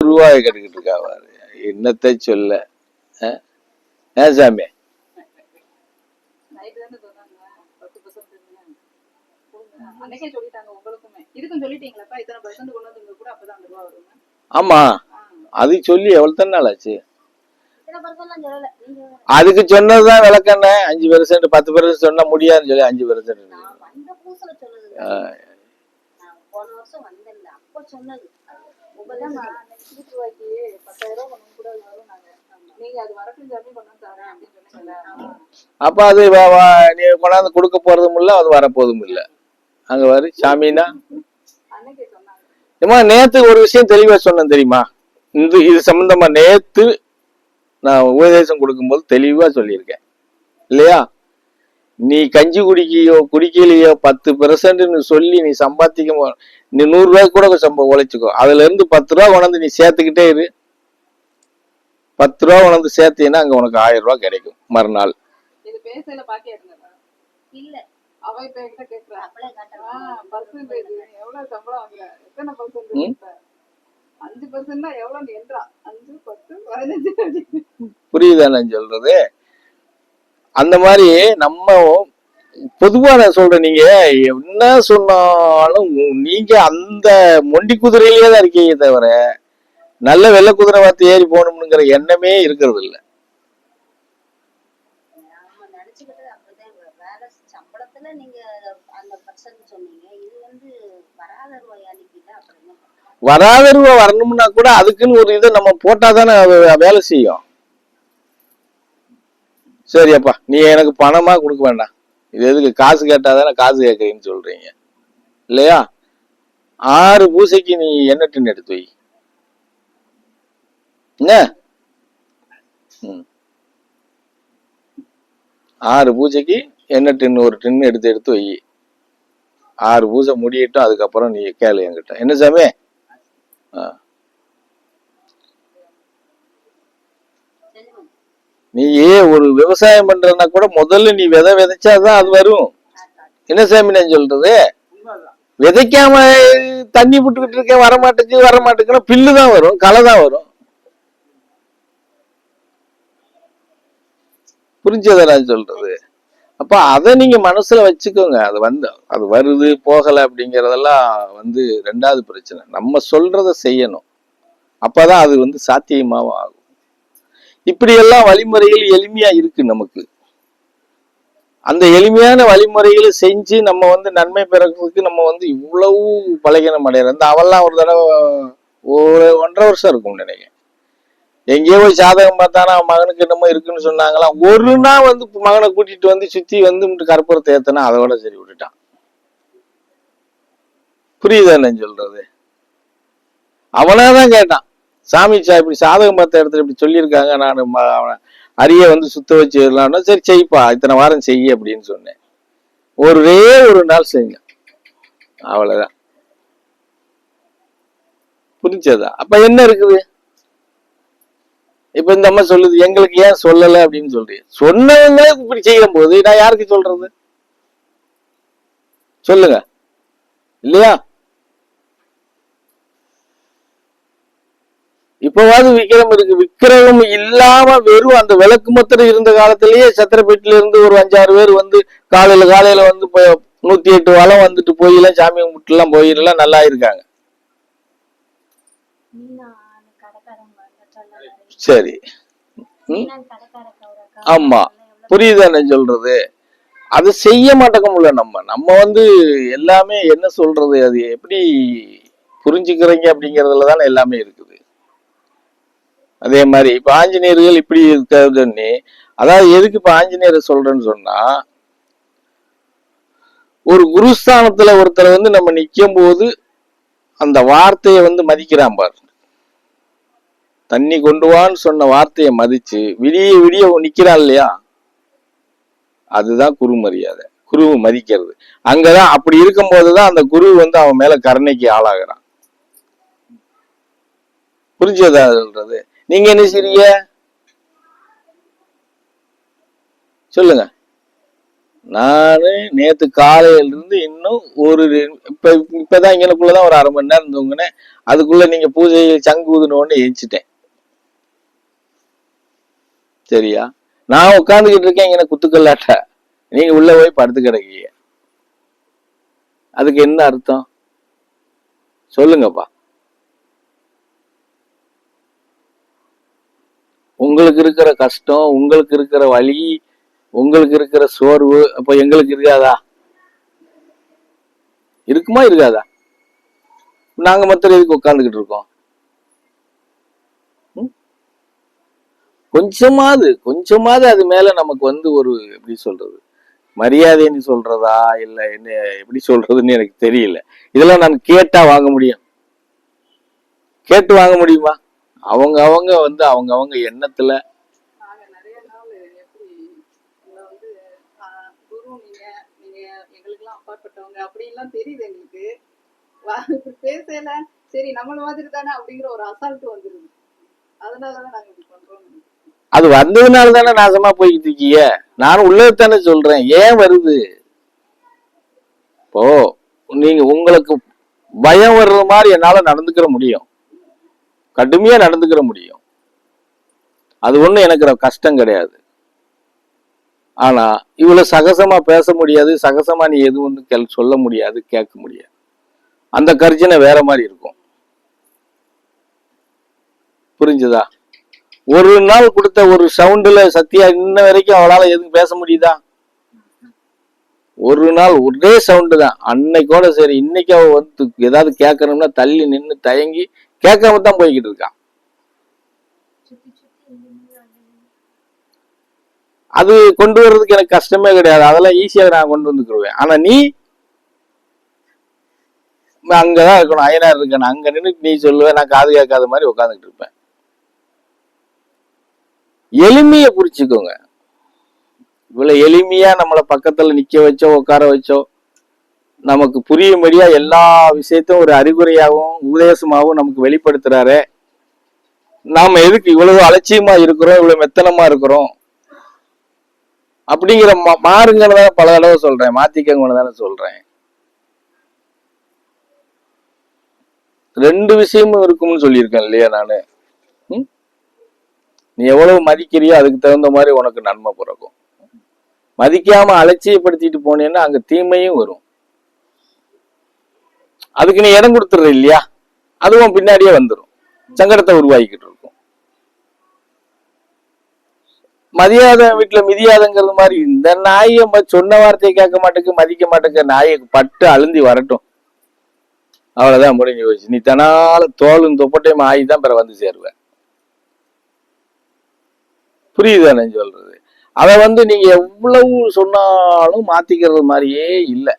ரூபாய் கட்டிக்கிட்டு இருக்காவாரு. என்னத்தை சொல்ல சாமி. ஆமா, அது சொல்லி எவ்வளவு தானே நாள் ஆச்சு? அதுக்கு சொன்னதுதான் விளக்கண்ண. 5% 10% சொன்னா முடியாதுன்னு சொல்லி 5%. அப்ப அது நீ கொண்டாந்து கொடுக்க போறதும் இல்ல, அது வரப்போதும் இல்ல. அங்க வரு சாமினா நேத்து ஒரு விஷயம் தெளிவா சொன்னேன் தெரியுமா? இது சம்பந்தமா நேத்து நான் உபதேசம் கொடுக்கும்போது தெளிவா சொல்லியிருக்கேன் இல்லையா? நீ கஞ்சி குடிக்கலையோ 10% சொல்லி நீ சம்பாதிக்க, நீ 100 ரூபாய்க்கு கூட உழைச்சுக்கோ. அதுல இருந்து 10 ரூபா கொண்டாந்து நீ சேர்த்துக்கிட்டே இரு. 10 ரூபா கொண்டாந்து சேர்த்தீங்கன்னா அங்க உனக்கு 1000 ரூபாய் கிடைக்கும் மறுநாள். புரியுதா நான் சொல்றது? அந்த மாதிரி நம்ம பொதுவா நான் சொல்றேன், நீங்க என்ன சொன்னாலும் நீங்க அந்த மொண்டி குதிரையிலேயே தான் இருக்கீங்க தவிர நல்ல வெள்ளை குதிரை வார்த்தை ஏறி போகணும்ங்கிற எண்ணமே இருக்கிறது இல்லை. வராத ரூபா வரணும்னா கூட அதுக்குன்னு ஒரு இதை நம்ம போட்டாதானே வேலை செய்யும். சரியப்பா, நீ எனக்கு பணமா கொடுக்க வேண்டாம், இது எதுக்கு காசு கேட்டாதானே காசு கேட்கறீன்னு சொல்றீங்க இல்லையா? 6 பூசைக்கு நீ என்ன டின் எடுத்து வை. என்ன 6 பூஜைக்கு என்ன டின், ஒரு டின் எடுத்து வை. 6 பூஜை முடியட்டும், அதுக்கப்புறம் நீ கேளு என்கிட்ட. என்ன சாமி? நீ ஒரு விவசாயம் பண்றன்னா கூட முதல்ல நீ விதை விதைச்சாதான் அது வரும். என்ன சாமி நான் சொல்றது? விதைக்காம தண்ணி விட்டுக்கிட்டு இருக்கேன் வரமாட்டேங்குன்னா பில்லு தான் வரும், களை தான் வரும். புரிஞ்சதை நான் சொல்றது? அப்ப அதை நீங்க மனசுல வச்சுக்கோங்க. அது வருது போகல அப்படிங்கறதெல்லாம் ரெண்டாவது பிரச்சனை. நம்ம சொல்றத செய்யணும், அப்பதான் அது சாத்தியமாவும் ஆகும். இப்படி எல்லாம் வழிமுறைகள் எளிமையா இருக்கு நமக்கு. அந்த எளிமையான வழிமுறைகளை செஞ்சு நம்ம நன்மை பெறறதுக்கு நம்ம இவ்வளவு பலகீனம் அடையிறோம். இந்த அவெல்லாம் ஒரு தடவை ஒரு 1.5 வருஷம் இருக்கும் நினைக்கிறேன், எங்கேயோ போய் ஜாதகம் பார்த்தானா மகனுக்கு என்னமோ இருக்குன்னு சொன்னாங்களாம். ஒரு நாள் மகனை கூட்டிட்டு சுத்தி கற்பூரத்தை ஏத்தனா அதோட சரி விட்டுட்டான். புரியுதா நான் சொல்றது? அவனாதான் கேட்டான், சாமி இப்படி சாதகம் பார்த்த இடத்துல இப்படி சொல்லியிருக்காங்க, நான் அரிய சுத்த வச்சுடலாம்னா சரி செய்ப்பா, இத்தனை வாரம் செய்ய அப்படின்னு சொன்னேன். ஒரே ஒரு நாள் செஞ்ச, அவ்வளவுதான். புரிஞ்சதா? அப்ப என்ன இருக்குது? இப்ப இந்த அம்மா சொல்லுது எங்களுக்கு ஏன் சொல்லல அப்படின்னு சொல்றீங்க. சொன்னவங்களே இப்படி செய்யும் போது நான் யாருக்கு சொல்றது? சொல்லுங்க இல்லையா? இப்பவாது விக்கிரம் இருக்கு. விக்கிரகம் இல்லாம வெறும் அந்த விளக்கு மத்திரம் இருந்த காலத்திலேயே சத்திரப்பேட்டில இருந்து ஒரு 5-6 பேர் காலையில 108 வளம் போயெல்லாம் சாமி கும்பிட்டு எல்லாம் போயெல்லாம் நல்லா இருக்காங்க. சரி, ஆமா, புரியுதா நான் சொல்றது? அது செய்ய மாட்டேங்க. நம்ம எல்லாமே என்ன சொல்றது, அது எப்படி புரிஞ்சுக்கிறீங்க அப்படிங்கறதுலதானே எல்லாமே இருக்குது. அதே மாதிரி இப்ப ஆஞ்சநேயர்கள் இப்படி இருக்காதுன்னு, அதாவது எதுக்கு இப்ப ஆஞ்சநேயரை சொல்றேன்னு சொன்னா, ஒரு குருஸ்தானத்துல ஒருத்தர் நம்ம நிக்கும் போது அந்த வார்த்தையை மதிக்கிறான் பாரு. தண்ணி கொண்டு வான்னு சொன்ன வார்த்தையை மதிச்சு விடிய நிக்கிறான் இல்லையா? அதுதான் குரு மரியாதை, குரு மதிக்கிறது. அங்கதான் அப்படி இருக்கும் போதுதான் அந்த குரு அவன் மேல கருணைக்கு ஆளாகிறான். புரிஞ்சதா சொல்றது? நீங்க என்ன செய்றீங்க சொல்லுங்க? நானு நேத்து காலையில இருந்து இன்னும் இப்பதான் இங்கனக்குள்ளதான் ஒரு 1/2 மணி நேரம் இருந்தவங்கன்னு அதுக்குள்ள நீங்க பூஜை சங்கு ஊதுனோன்னு எரிச்சிட்டேன். சரியா? நான் உட்காந்துக்கிட்டு இருக்கேன் இங்க குத்துக்கல்லாட்ட, நீங்க உள்ள போய் படுத்து கிடக்கீங்க. அதுக்கு என்ன அர்த்தம் சொல்லுங்கப்பா? உங்களுக்கு இருக்கிற கஷ்டம், உங்களுக்கு இருக்கிற வலி, உங்களுக்கு இருக்கிற சோர்வு அப்ப எங்களுக்கு இருக்காதா? இருக்குமா இருக்காதா? நாங்க மொத்தம் எதுக்கு உட்காந்துக்கிட்டு இருக்கோம்? கொஞ்சமாவது அது மேல நமக்கு ஒரு எப்படி சொல்றது, மரியாதைன்னு சொல்றதா இல்ல என்ன எப்படி சொல்றதுன்னு எனக்கு தெரியல. இதெல்லாம் நான் கேட்டா வாங்க முடியும்? கேட்டு வாங்க முடியுமா? அவங்க அவங்க எண்ணத்துல அப்படின்லாம் தெரியுது எங்களுக்கு. பேசல சரி நம்மள மாதிரி தானே அப்படிங்கிற ஒரு அசால்ட் வந்துருது. அதனாலதான் நாங்க இப்படி பண்றோம். அது வந்ததுனால தானே நாசமா போய்கிட்டு இருக்கீங்க. நானும் உள்ளதானே சொல்றேன். ஏன் வருது? இப்போ நீங்க உங்களுக்கு பயம் வர்ற மாதிரி என்னால நடந்துக்கிற முடியும், கடுமையா நடந்துக்கிற முடியும். அது ஒண்ணு எனக்கு கஷ்டம் கிடையாது. ஆனா இவ்வளவு சகசமா பேச முடியாது, சகசமா நீ எதுவும் சொல்ல முடியாது, கேட்க முடியாது. அந்த கர்ஜனை வேற மாதிரி இருக்கும். புரிஞ்சுதா? ஒரு நாள் கொடுத்த ஒரு சவுண்டுல சத்தியா இன்ன வரைக்கும் அவளால எதுவும் பேச முடியுதா? ஒரு நாள் ஒரே சவுண்டு தான். அன்னைக்கோட சரி. இன்னைக்கு அவ ஏதாவது கேட்கணும்னா தள்ளி நின்று தயங்கி கேட்காம தான் போய்கிட்டு இருக்கான். அது கொண்டு வர்றதுக்கு எனக்கு கஷ்டமே கிடையாது. அதெல்லாம் ஈஸியா நான் கொண்டு வந்துக்குருவேன். ஆனா நீ அங்கதான் இருக்கணும். அயனார் இருக்கணும். அங்க நின்று நீ சொல்லுவேன், நான் காது கேட்காத மாதிரி உட்காந்துட்டு இருப்பேன். எளிமைய புரிச்சுக்கோங்க. இவ்வளவு எளிமையா நம்மளை பக்கத்துல நிக்க வச்சோ உட்கார வச்சோ நமக்கு புரியும்படியா எல்லா விஷயத்தையும் ஒரு அறிகுறையாகவும் உபதேசமாகவும் நமக்கு வெளிப்படுத்துறாரு. நாம எதுக்கு இவ்வளவு அலட்சியமா இருக்கிறோம், இவ்வளவு மெத்தனமா இருக்கிறோம் அப்படிங்கிற மாறுங்கன்னு தானே பல தடவை சொல்றேன், மாத்திக்கங்கன்னு தானே சொல்றேன். 2 விஷயமும் இருக்கும்னு சொல்லியிருக்கேன் இல்லையா நானு? நீ எவ்வளவு மதிக்கிறியோ அதுக்கு தகுந்த மாதிரி உனக்கு நன்மை பிறக்கும். மதிக்காம அலட்சியப்படுத்திட்டு போனேன்னா அங்க தீமையும் வரும். அதுக்கு நீ இடம் கொடுத்துடுற இல்லையா, அதுவும் பின்னாடியே வந்துடும், சங்கடத்தை உருவாக்கிட்டு இருக்கும். மதியாத வீட்டுல மிதியாதங்கிறது மாதிரி இந்த நாயை சொன்ன வார்த்தையை கேட்க மாட்டேங்க, மதிக்க மாட்டேங்க, நாயை பட்டு அழுந்தி வரட்டும், அவ்வளவுதான் முடிஞ்சு போச்சு. நீ தனால தோலும் தொப்பட்டையும் ஆகிதான் பிற வந்து சேருவேன். புரியுதானே சொல்றது? அதை நீங்க எவ்வளவு சொன்னாலும் மாத்திக்கிறது மாதிரியே இல்லை.